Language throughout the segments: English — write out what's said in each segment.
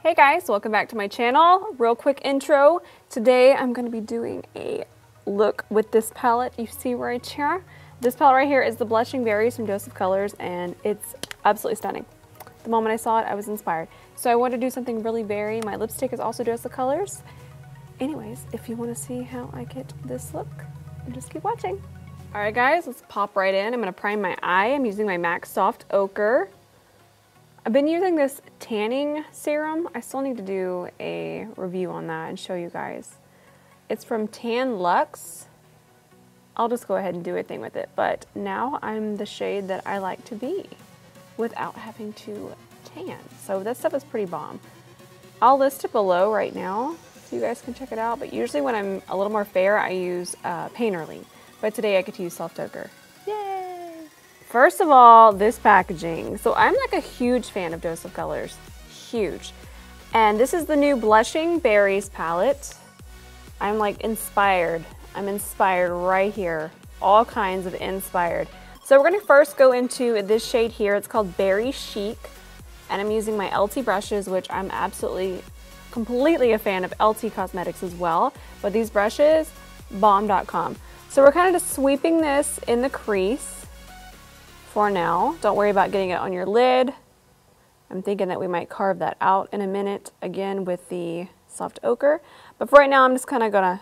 Hey guys, welcome back to my channel. Real quick intro. Today I'm going to be doing a look with this palette you see right here. This palette right here is the Blushing Berries from Dose of Colors, and it's absolutely stunning. The moment I saw it, I was inspired. So I want to do something really berry. My lipstick is also Dose of Colors. Anyways, if you want to see how I get this look, just keep watching. Alright guys, let's pop right in. I'm going to prime my eye. I'm using my MAC Soft Ochre. I've been using this tanning serum. I still need to do a review on that and show you guys. It's from Tan Luxe. I'll just go ahead and do a thing with it, but now I'm the shade that I like to be without having to tan. So this stuff is pretty bomb. I'll list it below right now so you guys can check it out, but usually when I'm a little more fair, I use Painterly, but today I get to use Soft Ochre. First of all, this packaging. So I'm like a huge fan of Dose of Colors, huge. And this is the new Blushing Berries palette. I'm like inspired. I'm inspired right here. All kinds of inspired. So we're gonna first go into this shade here. It's called Berry Chic. And I'm using my LT brushes, which I'm absolutely, completely a fan of LT Cosmetics as well. But these brushes, bomb.com. So we're kind of just sweeping this in the crease. For now, don't worry about getting it on your lid. I'm thinking that we might carve that out in a minute again with the Soft Ochre. But for right now, I'm just kind of gonna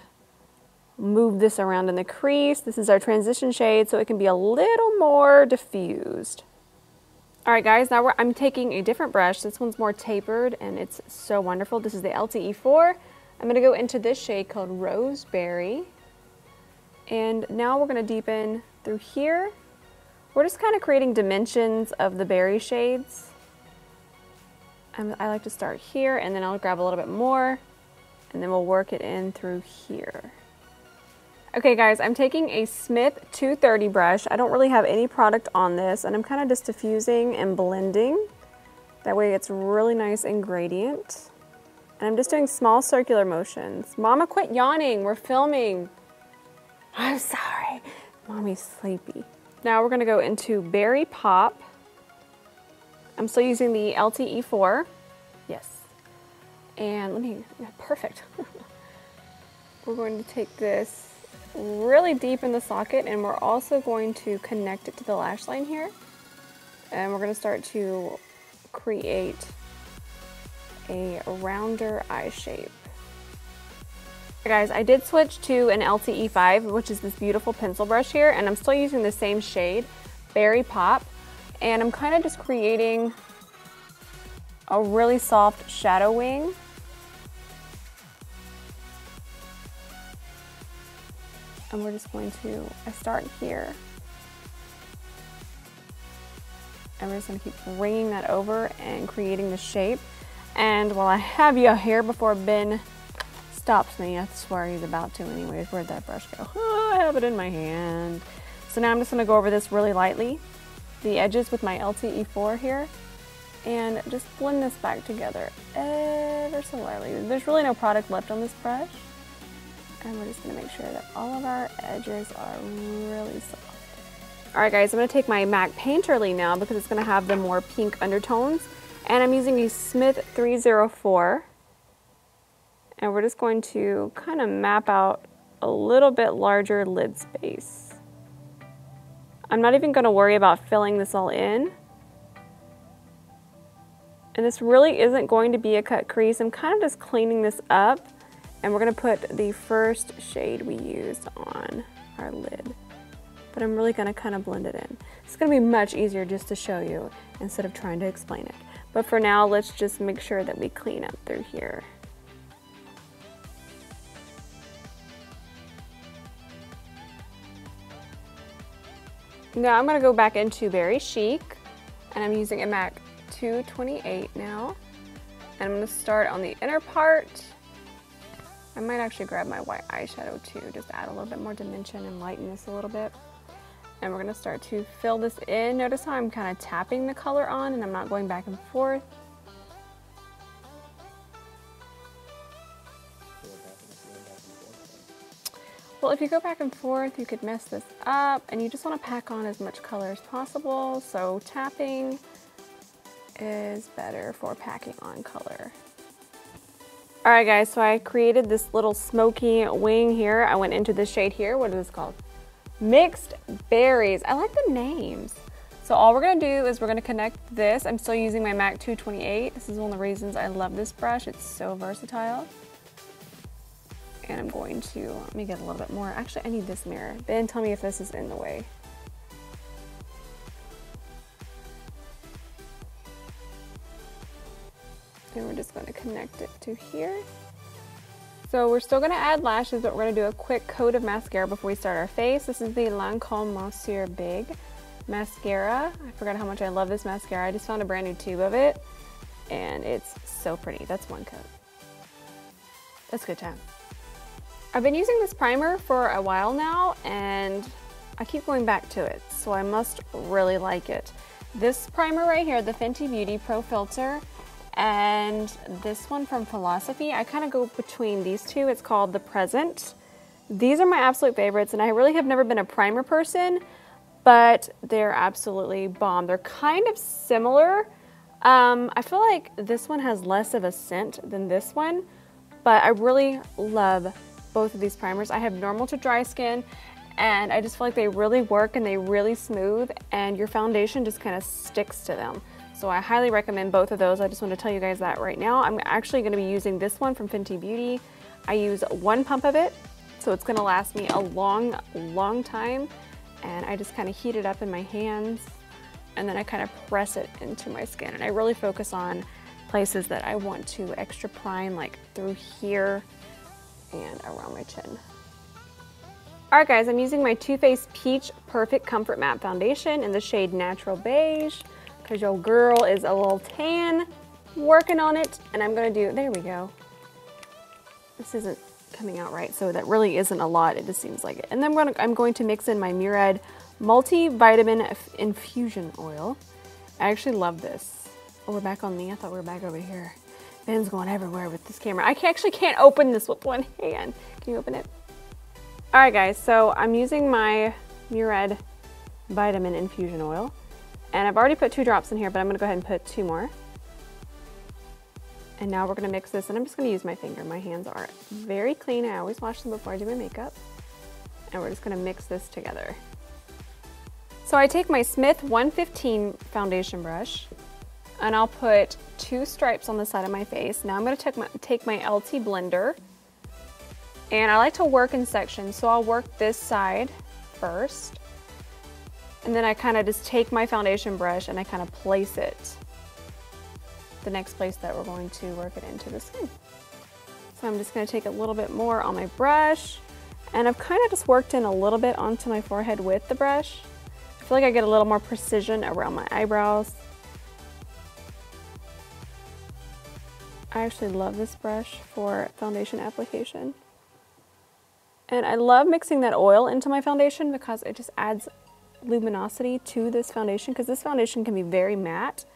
move this around in the crease. This is our transition shade, so it can be a little more diffused. All right, guys, now I'm taking a different brush. This one's more tapered, and it's so wonderful. This is the LTE4. I'm gonna go into this shade called Roseberry. And now we're gonna deepen through here. We're just kind of creating dimensions of the berry shades. I like to start here, and then I'll grab a little bit more, and then we'll work it in through here. Okay guys, I'm taking a Smith 230 brush. I don't really have any product on this, and I'm kind of just diffusing and blending. That way it's really nice and gradient. And I'm just doing small circular motions. Mama, quit yawning, we're filming. I'm sorry, Mommy's sleepy. Now we're gonna go into Berry Pop. I'm still using the LTE4. Yes. And perfect. We're going to take this really deep in the socket, and we're also going to connect it to the lash line here. And we're gonna start to create a rounder eye shape. Guys, I did switch to an LTE5, which is this beautiful pencil brush here, and I'm still using the same shade, Berry Pop, and I'm kind of just creating a really soft shadow wing. And we're just going to, I start here, and we're just going to keep bringing that over and creating the shape. And while I have you here before Ben stops me, I swear he's about to anyways. Where'd that brush go? Oh, I have it in my hand. So now I'm just gonna go over this really lightly, the edges with my LTE4 here, and just blend this back together ever so lightly. There's really no product left on this brush, and we're just gonna make sure that all of our edges are really soft. All right guys, I'm gonna take my MAC Painterly now because it's gonna have the more pink undertones, and I'm using a Smith 304. And we're just going to kind of map out a little bit larger lid space. I'm not even going to worry about filling this all in. And this really isn't going to be a cut crease. I'm kind of just cleaning this up. And we're going to put the first shade we used on our lid. But I'm really going to kind of blend it in. It's going to be much easier just to show you instead of trying to explain it. But for now, let's just make sure that we clean up through here. Now I'm going to go back into Berry Chic, and I'm using a MAC 228 now. And I'm going to start on the inner part. I might actually grab my white eyeshadow too, just add a little bit more dimension and lighten this a little bit. And we're going to start to fill this in. Notice how I'm kind of tapping the color on, and I'm not going back and forth. Well, if you go back and forth, you could mess this up, and you just want to pack on as much color as possible, so tapping is better for packing on color. Alright guys, so I created this little smoky wing here. I went into the shade here. What is this called? Mixed Berries. I like the names. So all we're going to do is we're going to connect this. I'm still using my MAC 228. This is one of the reasons I love this brush. It's so versatile. And I'm going to, let me get a little bit more. Actually, I need this mirror. Ben, tell me if this is in the way. And we're just going to connect it to here. So we're still going to add lashes, but we're going to do a quick coat of mascara before we start our face. This is the Lancome Monsieur Big mascara. I forgot how much I love this mascara. I just found a brand new tube of it, and it's so pretty. That's one coat. That's a good time. I've been using this primer for a while now, and I keep going back to it, so I must really like it. This primer right here, the Fenty Beauty Pro Filter, and this one from Philosophy, I kind of go between these two. It's called The Present. These are my absolute favorites, and I really have never been a primer person, but they're absolutely bomb. They're kind of similar. I feel like this one has less of a scent than this one, but I really love both of these primers. I have normal to dry skin, and I just feel like they really work and they really smooth, and your foundation just kind of sticks to them. So I highly recommend both of those. I just want to tell you guys that right now. I'm actually going to be using this one from Fenty Beauty. I use 1 pump of it, so it's going to last me a long, long time. And I just kind of heat it up in my hands, and then I kind of press it into my skin. And I really focus on places that I want to extra prime, like through here and around my chin. Alright guys, I'm using my Too Faced Peach Perfect Comfort Matte Foundation in the shade Natural Beige, because your girl is a little tan, working on it, and I'm going to do, there we go. This isn't coming out right, so that really isn't a lot, it just seems like it. And then I'm going to mix in my Murad Multivitamin Infusion Oil. I actually love this. Oh, we're back on me, I thought we were back over here. Ben's going everywhere with this camera. I actually can't open this with one hand. Can you open it? Alright guys, so I'm using my Murad Vitamin Infusion Oil. And I've already put 2 drops in here, but I'm going to go ahead and put 2 more. And now we're going to mix this, and I'm just going to use my finger. My hands are very clean. I always wash them before I do my makeup. And we're just going to mix this together. So I take my Smith 115 foundation brush, and I'll put 2 stripes on the side of my face. Now I'm going to take my LT blender, and I like to work in sections, so I'll work this side first. And then I kind of just take my foundation brush and I kind of place it the next place that we're going to work it into the skin. So I'm just going to take a little bit more on my brush, and I've kind of just worked in a little bit onto my forehead with the brush. I feel like I get a little more precision around my eyebrows. I actually love this brush for foundation application. And I love mixing that oil into my foundation because it just adds luminosity to this foundation, because this foundation can be very matte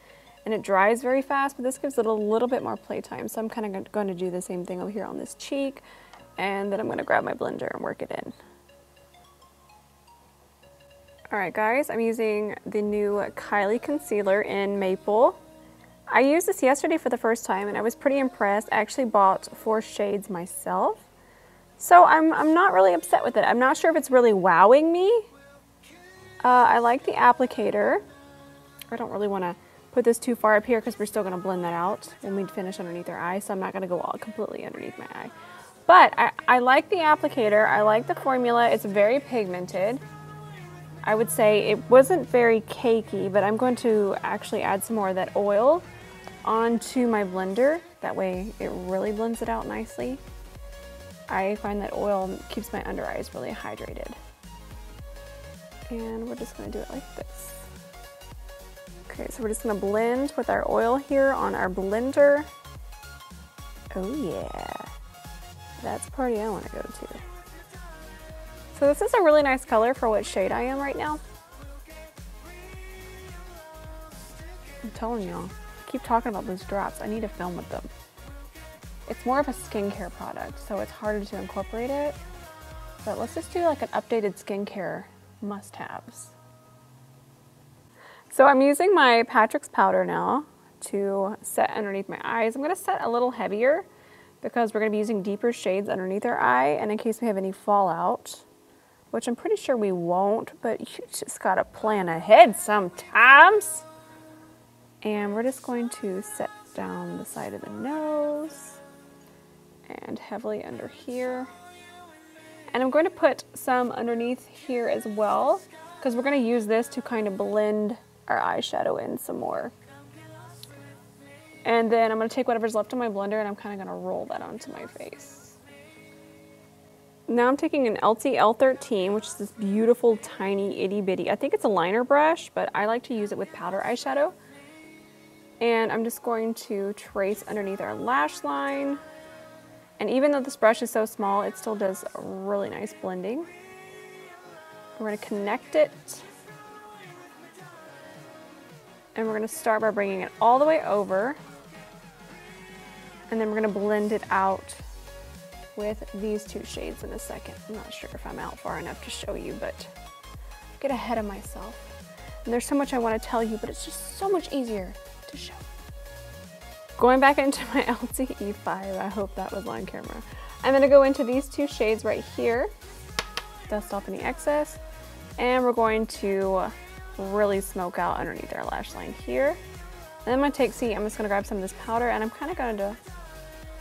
and it dries very fast, but this gives it a little bit more playtime. So I'm kind of going to do the same thing over here on this cheek, and then I'm going to grab my blender and work it in. Alright guys, I'm using the new Kylie concealer in Maple. I used this yesterday for the first time and I was pretty impressed. I actually bought 4 shades myself, so I'm not really upset with it. I'm not sure if it's really wowing me. I like the applicator. I don't really want to put this too far up here because we're still going to blend that out when we finish underneath our eye, so I'm not going to go all completely underneath my eye. But I like the applicator. I like the formula. It's very pigmented. I would say it wasn't very cakey, but I'm going to actually add some more of that oil onto my blender. That way it really blends it out nicely. I find that oil keeps my under eyes really hydrated. And we're just going to do it like this. Okay, so we're just going to blend with our oil here on our blender. Oh yeah, that's the party I want to go to. So this is a really nice color for what shade I am right now. I'm telling y'all, I keep talking about those drops. I need to film with them. It's more of a skincare product, so it's harder to incorporate it. But let's just do like an updated skincare must-haves. So I'm using my Patrick's powder now to set underneath my eyes. I'm going to set a little heavier because we're going to be using deeper shades underneath our eye, and in case we have any fallout, which I'm pretty sure we won't, but you just got to plan ahead sometimes. And we're just going to set down the side of the nose and heavily under here. And I'm going to put some underneath here as well, because we're going to use this to kind of blend our eyeshadow in some more. And then I'm going to take whatever's left in my blender and I'm kind of going to roll that onto my face. Now I'm taking an LT-L13, which is this beautiful, tiny, itty bitty, I think it's a liner brush, but I like to use it with powder eyeshadow. And I'm just going to trace underneath our lash line. And even though this brush is so small, it still does a really nice blending. We're going to connect it. And we're going to start by bringing it all the way over. And then we're going to blend it out with these two shades in a second. I'm not sure if I'm out far enough to show you, but get ahead of myself. And there's so much I want to tell you, but it's just so much easier to show. Going back into my LTE5, I hope that was on camera. I'm going to go into these two shades right here, dust off any excess, and we're going to really smoke out underneath our lash line here. And I'm going to take, I'm just going to grab some of this powder, and I'm kind of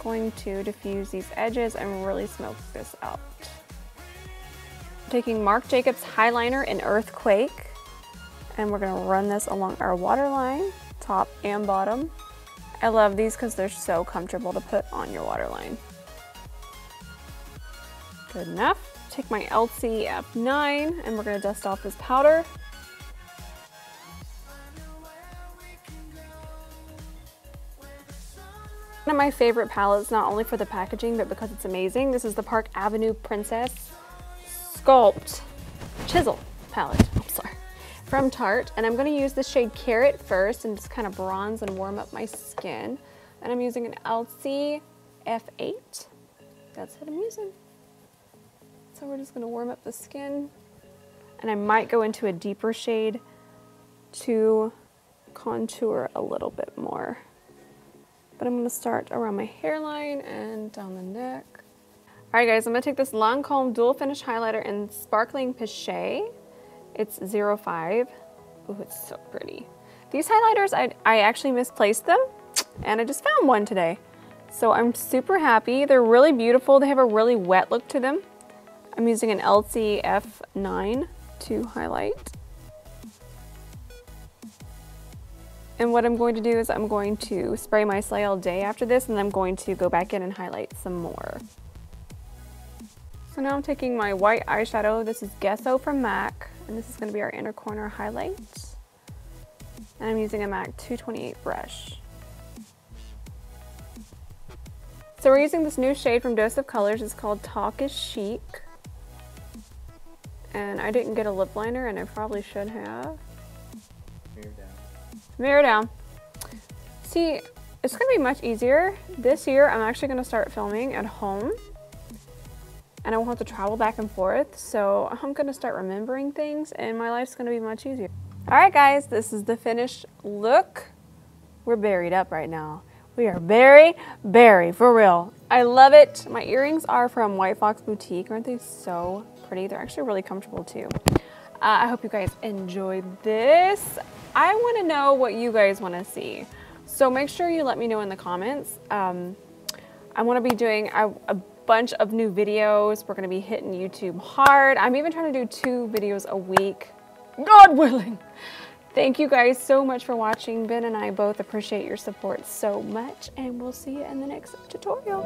going to diffuse these edges and really smoke this out. I'm taking Marc Jacobs Highliner in Earthquake, and we're going to run this along our waterline, top and bottom. I love these because they're so comfortable to put on your waterline. Good enough. Take my LC-F9 and we're going to dust off this powder. One of my favorite palettes, not only for the packaging, but because it's amazing. This is the Park Avenue Princess Sculpt Chisel palette. I'm sorry. From Tarte, and I'm going to use the shade Carrot first and just kind of bronze and warm up my skin. And I'm using an LC F8. That's what I'm using. So we're just going to warm up the skin. And I might go into a deeper shade to contour a little bit more. But I'm going to start around my hairline and down the neck. Alright guys, I'm going to take this Lancome Dual Finish Highlighter in Sparkling Pichet. It's 05. Ooh, it's so pretty. These highlighters, I actually misplaced them, and I just found one today. So I'm super happy. They're really beautiful. They have a really wet look to them. I'm using an LC F9 to highlight. And what I'm going to do is I'm going to spray my Slay All Day after this, and I'm going to go back in and highlight some more. So now I'm taking my white eyeshadow. This is Gesso from MAC, and this is going to be our inner corner highlight. And I'm using a MAC 228 brush. So we're using this new shade from Dose of Colors. It's called Talk is Chic. And I didn't get a lip liner, and I probably should have. Mirror down. Mirror down. See, it's going to be much easier. This year, I'm actually going to start filming at home. And I won't have to travel back and forth, so I'm going to start remembering things, and my life's going to be much easier. Alright guys, this is the finished look. We're berried up right now. We are berry, for real. I love it. My earrings are from White Fox Boutique. Aren't they so pretty? They're actually really comfortable too. I hope you guys enjoyed this. I want to know what you guys want to see. So make sure you let me know in the comments. I want to be doing a bunch of new videos. We're going to be hitting YouTube hard. I'm even trying to do 2 videos a week, God willing. Thank you guys so much for watching. Ben and I both appreciate your support so much, and we'll see you in the next tutorial.